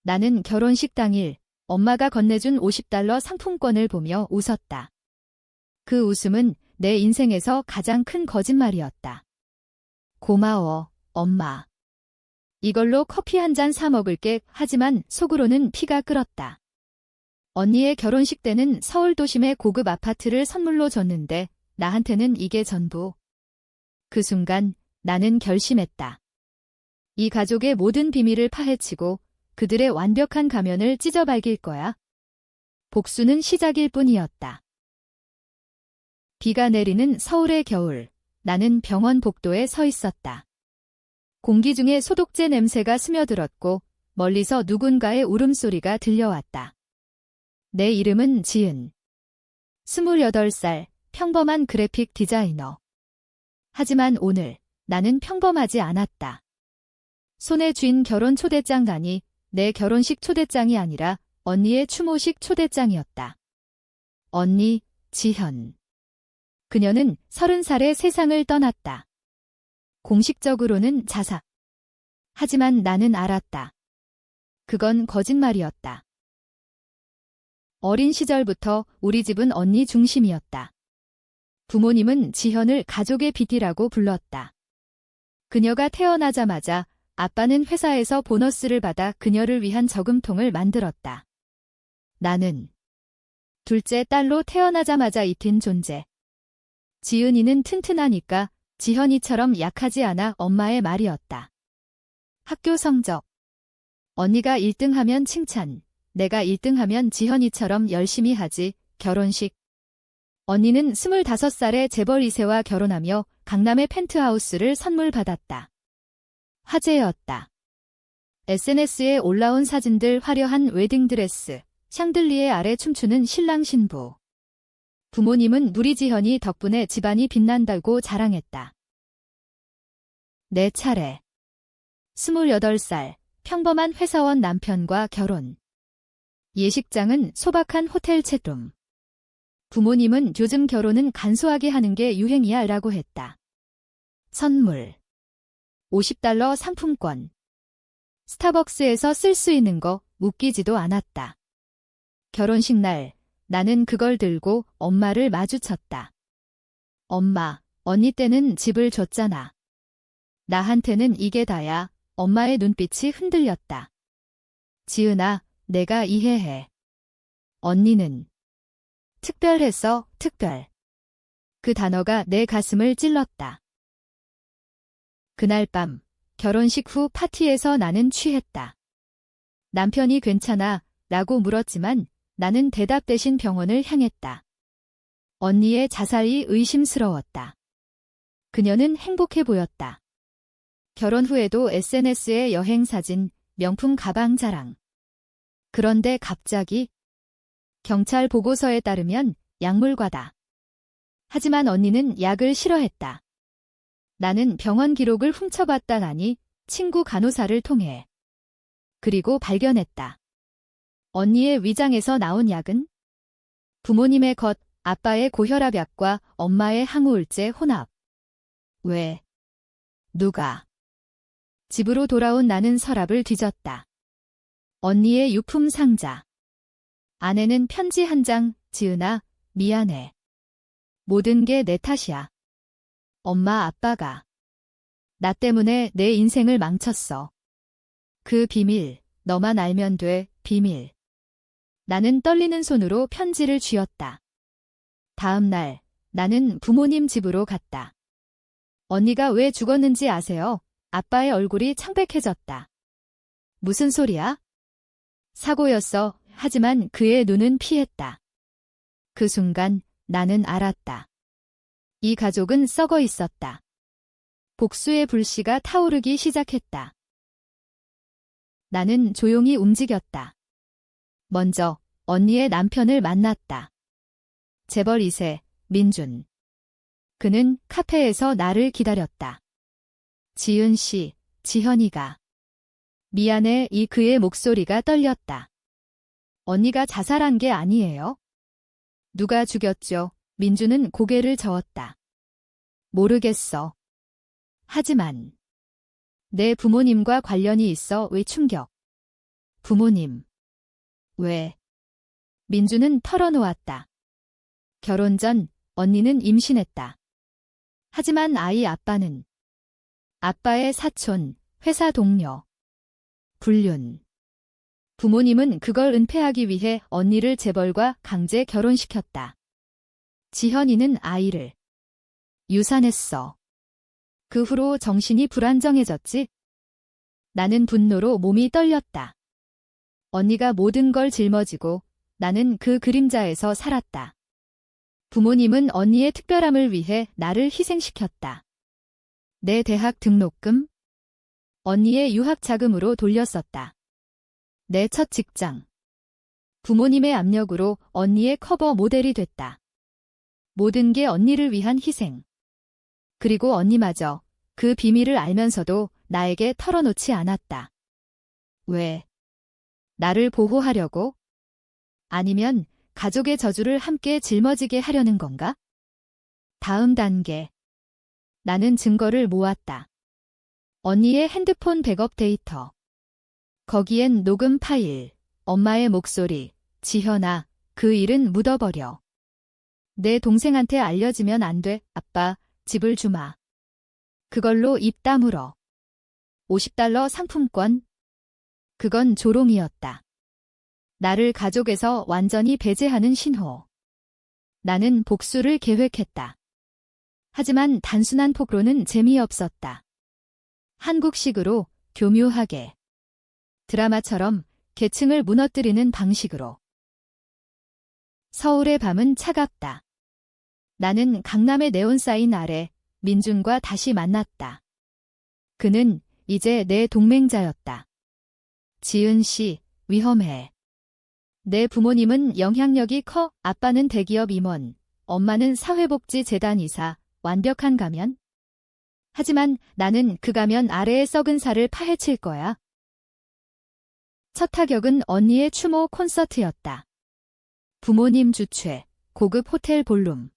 나는 결혼식 당일 엄마가 건네준 $50 상품권을 보며 웃었다. 그 웃음은 내 인생에서 가장 큰 거짓말이었다. 고마워, 엄마. 이걸로 커피 한 잔 사 먹을게. 하지만 속으로는 피가 끓었다. 언니의 결혼식 때는 서울 도심의 고급 아파트를 선물로 줬는데 나한테는 이게 전부. 그 순간 나는 결심했다. 이 가족의 모든 비밀을 파헤치고 그들의 완벽한 가면을 찢어발길 거야. 복수는 시작일 뿐이었다. 비가 내리는 서울의 겨울, 나는 병원 복도에 서 있었다. 공기 중에 소독제 냄새가 스며들었고 멀리서 누군가의 울음소리가 들려왔다. 내 이름은 지은. 28살, 평범한 그래픽 디자이너. 하지만 오늘 나는 평범하지 않았다. 손에 쥔 결혼 초대장단이 내 결혼식 초대장이 아니라 언니의 추모식 초대장이었다. 언니, 지현. 그녀는 30살에 세상을 떠났다. 공식적으로는 자사. 하지만 나는 알았다. 그건 거짓말이었다. 어린 시절부터 우리 집은 언니 중심이었다. 부모님은 지현을 가족의 빛이라고 불렀다. 그녀가 태어나자마자 아빠는 회사에서 보너스를 받아 그녀를 위한 저금통을 만들었다. 나는 둘째 딸로 태어나자마자 입힌 존재. 지은이는 튼튼하니까 지현이처럼 약하지 않아 엄마의 말이었다. 학교 성적. 언니가 1등하면 칭찬, 내가 1등하면 지현이처럼 열심히 하지. 결혼식. 언니는 25살에 재벌 2세와 결혼하며 강남의 펜트하우스를 선물 받았다. 화제였다. SNS에 올라온 사진들 화려한 웨딩드레스, 샹들리에 아래 춤추는 신랑 신부. 부모님은 우리 지현이 덕분에 집안이 빛난다고 자랑했다. 내 차례. 28살, 평범한 회사원 남편과 결혼. 예식장은 소박한 호텔 채룸. 부모님은 요즘 결혼은 간소하게 하는 게 유행이야 라고 했다. 선물. $50 상품권. 스타벅스에서 쓸 수 있는 거 웃기지도 않았다. 결혼식 날, 나는 그걸 들고 엄마를 마주쳤다. 엄마, 언니 때는 집을 줬잖아. 나한테는 이게 다야. 엄마의 눈빛이 흔들렸다. 지은아, 내가 이해해. 언니는 특별했어, 특별. 그 단어가 내 가슴을 찔렀다. 그날 밤, 결혼식 후 파티에서 나는 취했다. 남편이 괜찮아? 라고 물었지만 나는 대답 대신 병원을 향했다. 언니의 자살이 의심스러웠다. 그녀는 행복해 보였다. 결혼 후에도 SNS에 여행 사진, 명품 가방 자랑. 그런데 갑자기 경찰 보고서에 따르면 약물 과다. 하지만 언니는 약을 싫어했다. 나는 병원 기록을 훔쳐봤다가니 친구 간호사를 통해. 그리고 발견했다. 언니의 위장에서 나온 약은 부모님의 것, 아빠의 고혈압 약과 엄마의 항우울제 혼합. 왜? 누가? 집으로 돌아온 나는 서랍을 뒤졌다. 언니의 유품 상자. 안에는 편지 한 장. 지은아, 미안해. 모든 게 내 탓이야. 엄마 아빠가 나 때문에 내 인생을 망쳤어. 그 비밀, 너만 알면 돼. 비밀. 나는 떨리는 손으로 편지를 쥐었다. 다음 날, 나는 부모님 집으로 갔다. 언니가 왜 죽었는지 아세요? 아빠의 얼굴이 창백해졌다. 무슨 소리야? 사고였어. 하지만 그의 눈은 피했다. 그 순간 나는 알았다. 이 가족은 썩어 있었다. 복수의 불씨가 타오르기 시작했다. 나는 조용히 움직였다. 먼저 언니의 남편을 만났다. 재벌 2세, 민준. 그는 카페에서 나를 기다렸다. 지은 씨, 지현이가. 미안해. 이 그의 목소리가 떨렸다. 언니가 자살한 게 아니에요? 누가 죽였죠? 민준은 고개를 저었다. 모르겠어. 하지만 내 부모님과 관련이 있어. 왜 충격? 부모님. 왜? 민주는 털어놓았다. 결혼 전 언니는 임신했다. 하지만 아이 아빠는 아빠의 사촌, 회사 동료, 불륜. 부모님은 그걸 은폐하기 위해 언니를 재벌과 강제 결혼시켰다. 지현이는 아이를 유산했어. 그 후로 정신이 불안정해졌지. 나는 분노로 몸이 떨렸다. 언니가 모든 걸 짊어지고 나는 그 그림자에서 살았다. 부모님은 언니의 특별함을 위해 나를 희생시켰다. 내 대학 등록금, 언니의 유학 자금으로 돌렸었다. 내 첫 직장, 부모님의 압력으로 언니의 커버 모델이 됐다. 모든 게 언니를 위한 희생. 그리고 언니마저 그 비밀을 알면서도 나에게 털어놓지 않았다. 왜? 나를 보호하려고? 아니면 가족의 저주를 함께 짊어지게 하려는 건가? 다음 단계. 나는 증거를 모았다. 언니의 핸드폰 백업 데이터. 거기엔 녹음 파일, 엄마의 목소리, 지현아, 그 일은 묻어버려. 내 동생한테 알려지면 안 돼, 아빠, 집을 주마. 그걸로 입 다물어. $50 상품권. 그건 조롱이었다. 나를 가족에서 완전히 배제하는 신호. 나는 복수를 계획했다. 하지만 단순한 폭로는 재미없었다. 한국식으로, 교묘하게. 드라마처럼 계층을 무너뜨리는 방식으로. 서울의 밤은 차갑다. 나는 강남의 네온사인 아래 민준과 다시 만났다. 그는 이제 내 동맹자였다. 지은 씨, 위험해. 내 부모님은 영향력이 커. 아빠는 대기업 임원, 엄마는 사회복지재단 이사, 완벽한 가면? 하지만 나는 그 가면 아래의 썩은 살을 파헤칠 거야. 첫 타격은 언니의 추모 콘서트였다. 부모님 주최, 고급 호텔 볼룸.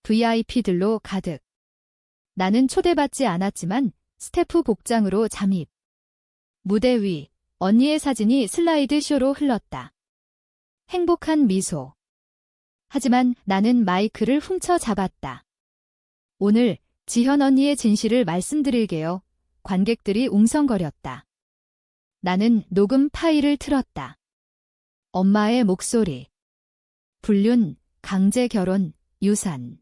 VIP들로 가득. 나는 초대받지 않았지만 스태프 복장으로 잠입. 무대 위, 언니의 사진이 슬라이드쇼로 흘렀다. 행복한 미소. 하지만 나는 마이크를 훔쳐 잡았다. 오늘 지현 언니의 진실을 말씀드릴게요. 관객들이 웅성거렸다. 나는 녹음 파일을 틀었다. 엄마의 목소리. 불륜, 강제 결혼, 유산.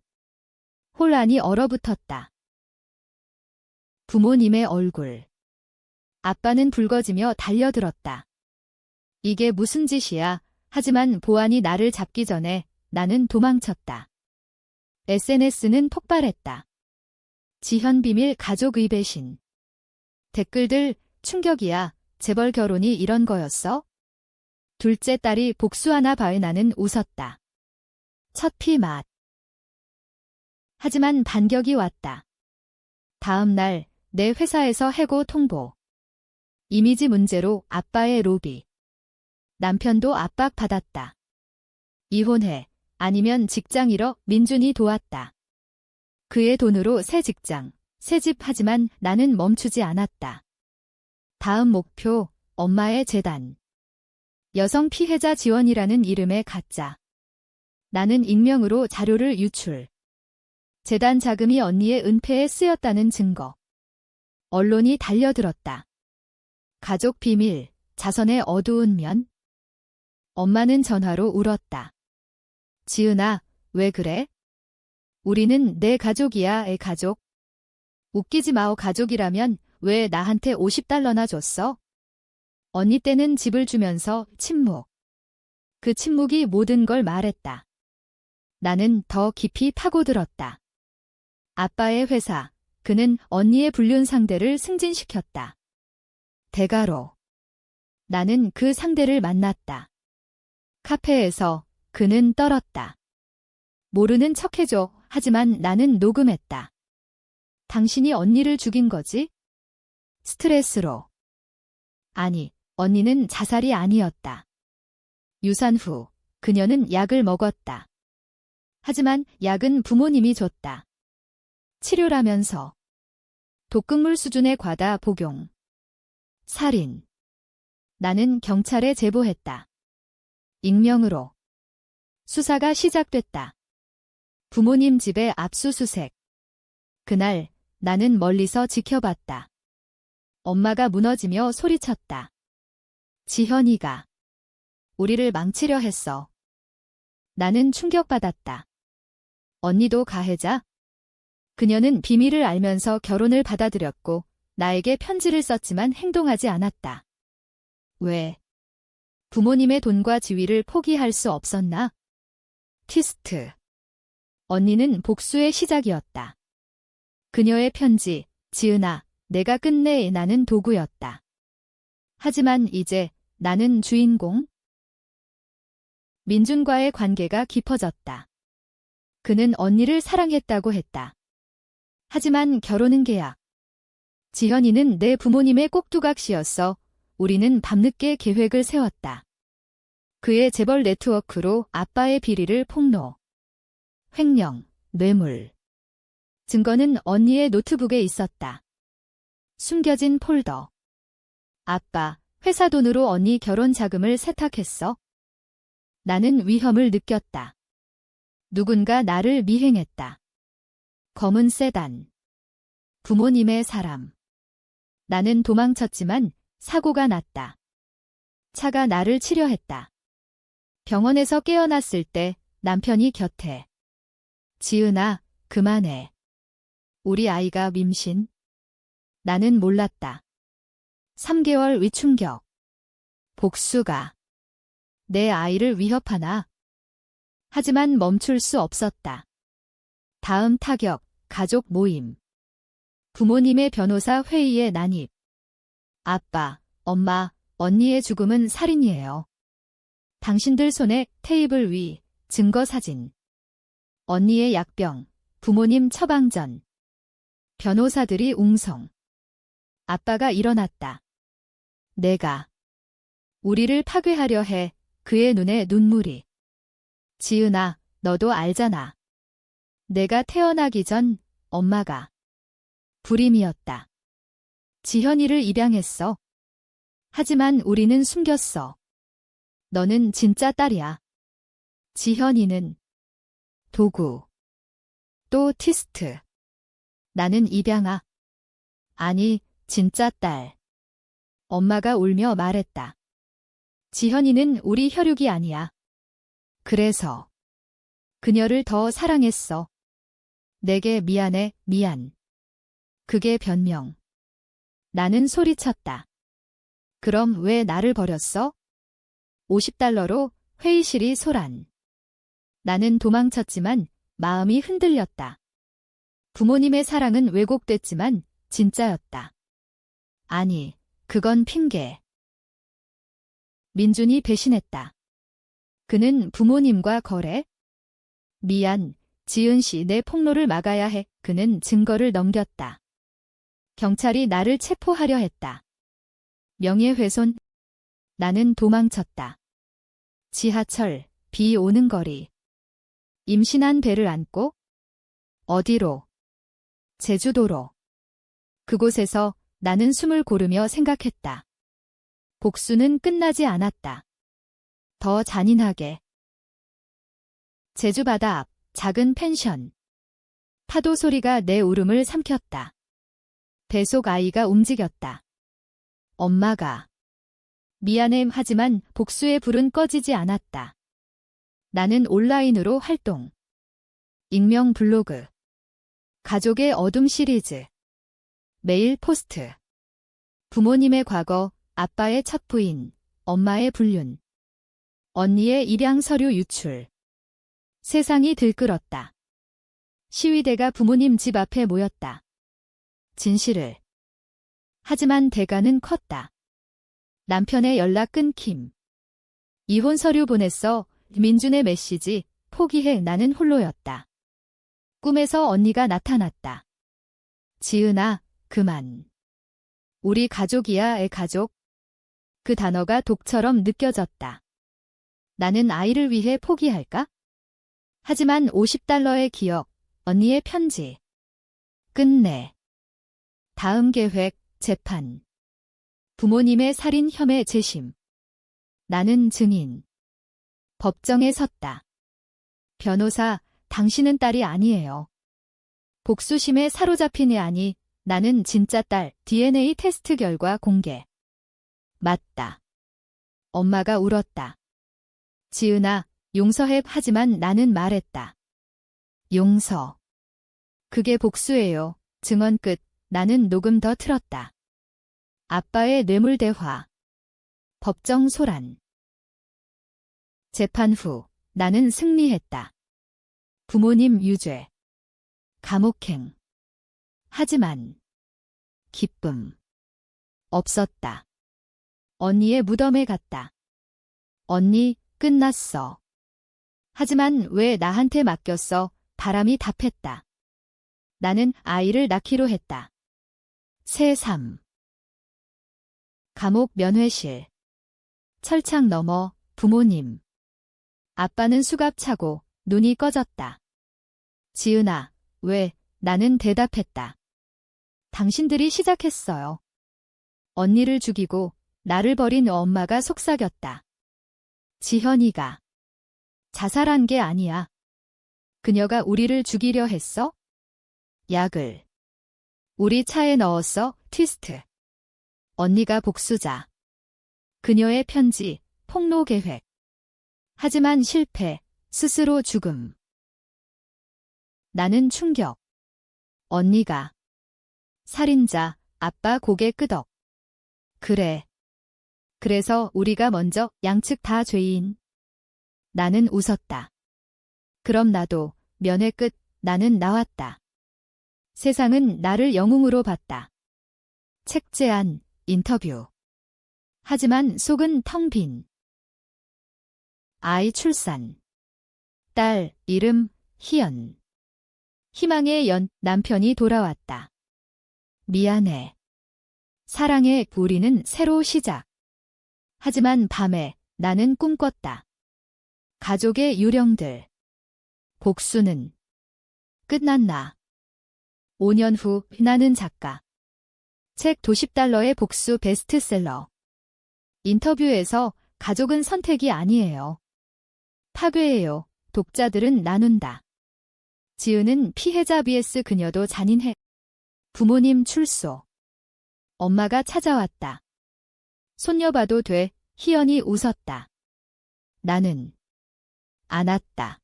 혼란이 얼어붙었다. 부모님의 얼굴. 아빠는 붉어지며 달려들었다. 이게 무슨 짓이야. 하지만 보안이 나를 잡기 전에 나는 도망쳤다. SNS는 폭발했다. 지현 비밀 가족의 배신. 댓글들 충격이야. 재벌 결혼이 이런 거였어? 둘째 딸이 복수하나 봐에 나는 웃었다. 첫 피 맛. 하지만 반격이 왔다. 다음 날 내 회사에서 해고 통보. 이미지 문제로 아빠의 로비. 남편도 압박받았다. 이혼해. 아니면 직장 잃어. 민준이 도왔다. 그의 돈으로 새 직장, 새 집. 하지만 나는 멈추지 않았다. 다음 목표, 엄마의 재단. 여성 피해자 지원이라는 이름의 가짜. 나는 익명으로 자료를 유출. 재단 자금이 언니의 은폐에 쓰였다는 증거. 언론이 달려들었다. 가족 비밀, 자선의 어두운 면. 엄마는 전화로 울었다. 지은아, 왜 그래? 우리는 내 가족이야, 애 가족. 웃기지 마오. 가족이라면 왜 나한테 $50나 줬어? 언니 때는 집을 주면서 침묵. 그 침묵이 모든 걸 말했다. 나는 더 깊이 파고들었다. 아빠의 회사, 그는 언니의 불륜 상대를 승진시켰다. 대가로. 나는 그 상대를 만났다. 카페에서 그는 떨었다. 모르는 척해줘. 하지만 나는 녹음했다. 당신이 언니를 죽인 거지? 스트레스로. 아니, 언니는 자살이 아니었다. 유산 후 그녀는 약을 먹었다. 하지만 약은 부모님이 줬다. 치료라면서. 독극물 수준의 과다 복용. 살인. 나는 경찰에 제보했다. 익명으로. 수사가 시작됐다. 부모님 집에 압수수색. 그날 나는 멀리서 지켜봤다. 엄마가 무너지며 소리쳤다. 지현이가 우리를 망치려 했어. 나는 충격받았다. 언니도 가해자? 그녀는 비밀을 알면서 결혼을 받아들였고 나에게 편지를 썼지만 행동하지 않았다. 왜? 부모님의 돈과 지위를 포기할 수 없었나? 티스트. 언니는 복수의 시작이었다. 그녀의 편지, 지은아, 내가 끝내 나는 도구였다. 하지만 이제 나는 주인공? 민준과의 관계가 깊어졌다. 그는 언니를 사랑했다고 했다. 하지만 결혼은 계약. 지현이는 내 부모님의 꼭두각시였어. 우리는 밤늦게 계획을 세웠다. 그의 재벌 네트워크로 아빠의 비리를 폭로. 횡령, 뇌물. 증거는 언니의 노트북에 있었다. 숨겨진 폴더. 아빠, 회사 돈으로 언니 결혼 자금을 세탁했어? 나는 위험을 느꼈다. 누군가 나를 미행했다. 검은 세단. 부모님의 사람. 나는 도망쳤지만 사고가 났다. 차가 나를 치려했다. 병원에서 깨어났을 때 남편이 곁에. 지은아, 그만해. 우리 아이가 임신? 나는 몰랐다. 3개월 위충격. 복수가. 내 아이를 위협하나? 하지만 멈출 수 없었다. 다음 타격, 가족 모임. 부모님의 변호사 회의에 난입. 아빠, 엄마, 언니의 죽음은 살인이에요. 당신들 손에 테이블 위, 증거 사진. 언니의 약병, 부모님 처방전. 변호사들이 웅성. 아빠가 일어났다. 내가. 우리를 파괴하려 해. 그의 눈에 눈물이. 지은아, 너도 알잖아. 내가 태어나기 전 엄마가 불임이었다. 지현이를 입양했어. 하지만 우리는 숨겼어. 너는 진짜 딸이야. 지현이는 도구. 또 티스트. 나는 입양아. 아니, 진짜 딸. 엄마가 울며 말했다. 지현이는 우리 혈육이 아니야. 그래서 그녀를 더 사랑했어. 내게 미안해, 미안. 그게 변명. 나는 소리쳤다. 그럼 왜 나를 버렸어? $50로 회의실이 소란. 나는 도망쳤지만 마음이 흔들렸다. 부모님의 사랑은 왜곡됐지만 진짜였다. 아니, 그건 핑계. 민준이 배신했다. 그는 부모님과 거래? 미안, 지은 씨, 내 폭로를 막아야 해. 그는 증거를 넘겼다. 경찰이 나를 체포하려 했다. 명예훼손. 나는 도망쳤다. 지하철, 비 오는 거리. 임신한 배를 안고? 어디로? 제주도로. 그곳에서 나는 숨을 고르며 생각했다. 복수는 끝나지 않았다. 더 잔인하게. 제주 바다 앞 작은 펜션. 파도 소리가 내 울음을 삼켰다. 뱃속 아이가 움직였다. 엄마가. 미안해 하지만 복수의 불은 꺼지지 않았다. 나는 온라인으로 활동. 익명 블로그. 가족의 어둠 시리즈. 메일 포스트. 부모님의 과거, 아빠의 첫 부인, 엄마의 불륜. 언니의 입양 서류 유출. 세상이 들끓었다. 시위대가 부모님 집 앞에 모였다. 진실을. 하지만 대가는 컸다. 남편의 연락 끊김. 이혼 서류 보냈어. 민준의 메시지. 포기해. 나는 홀로였다. 꿈에서 언니가 나타났다. 지은아, 그만. 우리 가족이야, 애 가족. 그 단어가 독처럼 느껴졌다. 나는 아이를 위해 포기할까? 하지만 $50의 기억, 언니의 편지. 끝내. 다음 계획, 재판. 부모님의 살인 혐의 재심. 나는 증인. 법정에 섰다. 변호사, 당신은 딸이 아니에요. 복수심에 사로잡힌 애 아니, 나는 진짜 딸. DNA 테스트 결과 공개. 맞다. 엄마가 울었다. 지은아, 용서해. 하지만 나는 말했다. 용서. 그게 복수예요. 증언 끝. 나는 녹음 더 틀었다. 아빠의 뇌물 대화. 법정 소란. 재판 후 나는 승리했다. 부모님 유죄. 감옥행. 하지만 기쁨 없었다. 언니의 무덤에 갔다. 언니, 끝났어. 하지만 왜 나한테 맡겼어? 바람이 답했다. 나는 아이를 낳기로 했다. 새3. 감옥 면회실. 철창 너머, 부모님. 아빠는 수갑 차고 눈이 꺼졌다. 지은아, 왜? 나는 대답했다. 당신들이 시작했어요. 언니를 죽이고 나를 버린 엄마가 속삭였다. 지현이가 자살한 게 아니야. 그녀가 우리를 죽이려 했어? 약을 우리 차에 넣었어. 트위스트. 언니가 복수자. 그녀의 편지, 폭로 계획. 하지만 실패, 스스로 죽음. 나는 충격. 언니가 살인자, 아빠 고개 끄덕. 그래. 그래서 우리가 먼저 양측 다 죄인. 나는 웃었다. 그럼 나도 면회 끝. 나는 나왔다. 세상은 나를 영웅으로 봤다. 책 제안, 인터뷰. 하지만 속은 텅 빈. 아이 출산. 딸, 이름, 희연. 희망의 연, 남편이 돌아왔다. 미안해. 사랑해, 우리는 새로 시작. 하지만 밤에 나는 꿈꿨다. 가족의 유령들. 복수는 끝났나. 5년 후 나는 작가. 책 $50의 복수 베스트셀러. 인터뷰에서 가족은 선택이 아니에요. 파괴예요. 독자들은 나눈다. 지은은 피해자 vs 그녀도 잔인해. 부모님 출소. 엄마가 찾아왔다. 손녀 봐도 돼. 희연이 웃었다. 나는 안았다.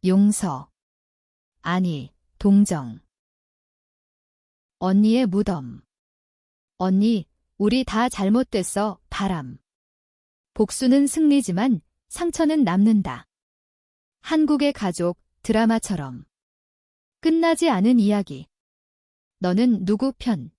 용서. 아니, 동정. 언니의 무덤. 언니, 우리 다 잘못됐어. 바람. 복수는 승리지만 상처는 남는다. 한국의 가족 드라마처럼. 끝나지 않은 이야기. 너는 누구 편?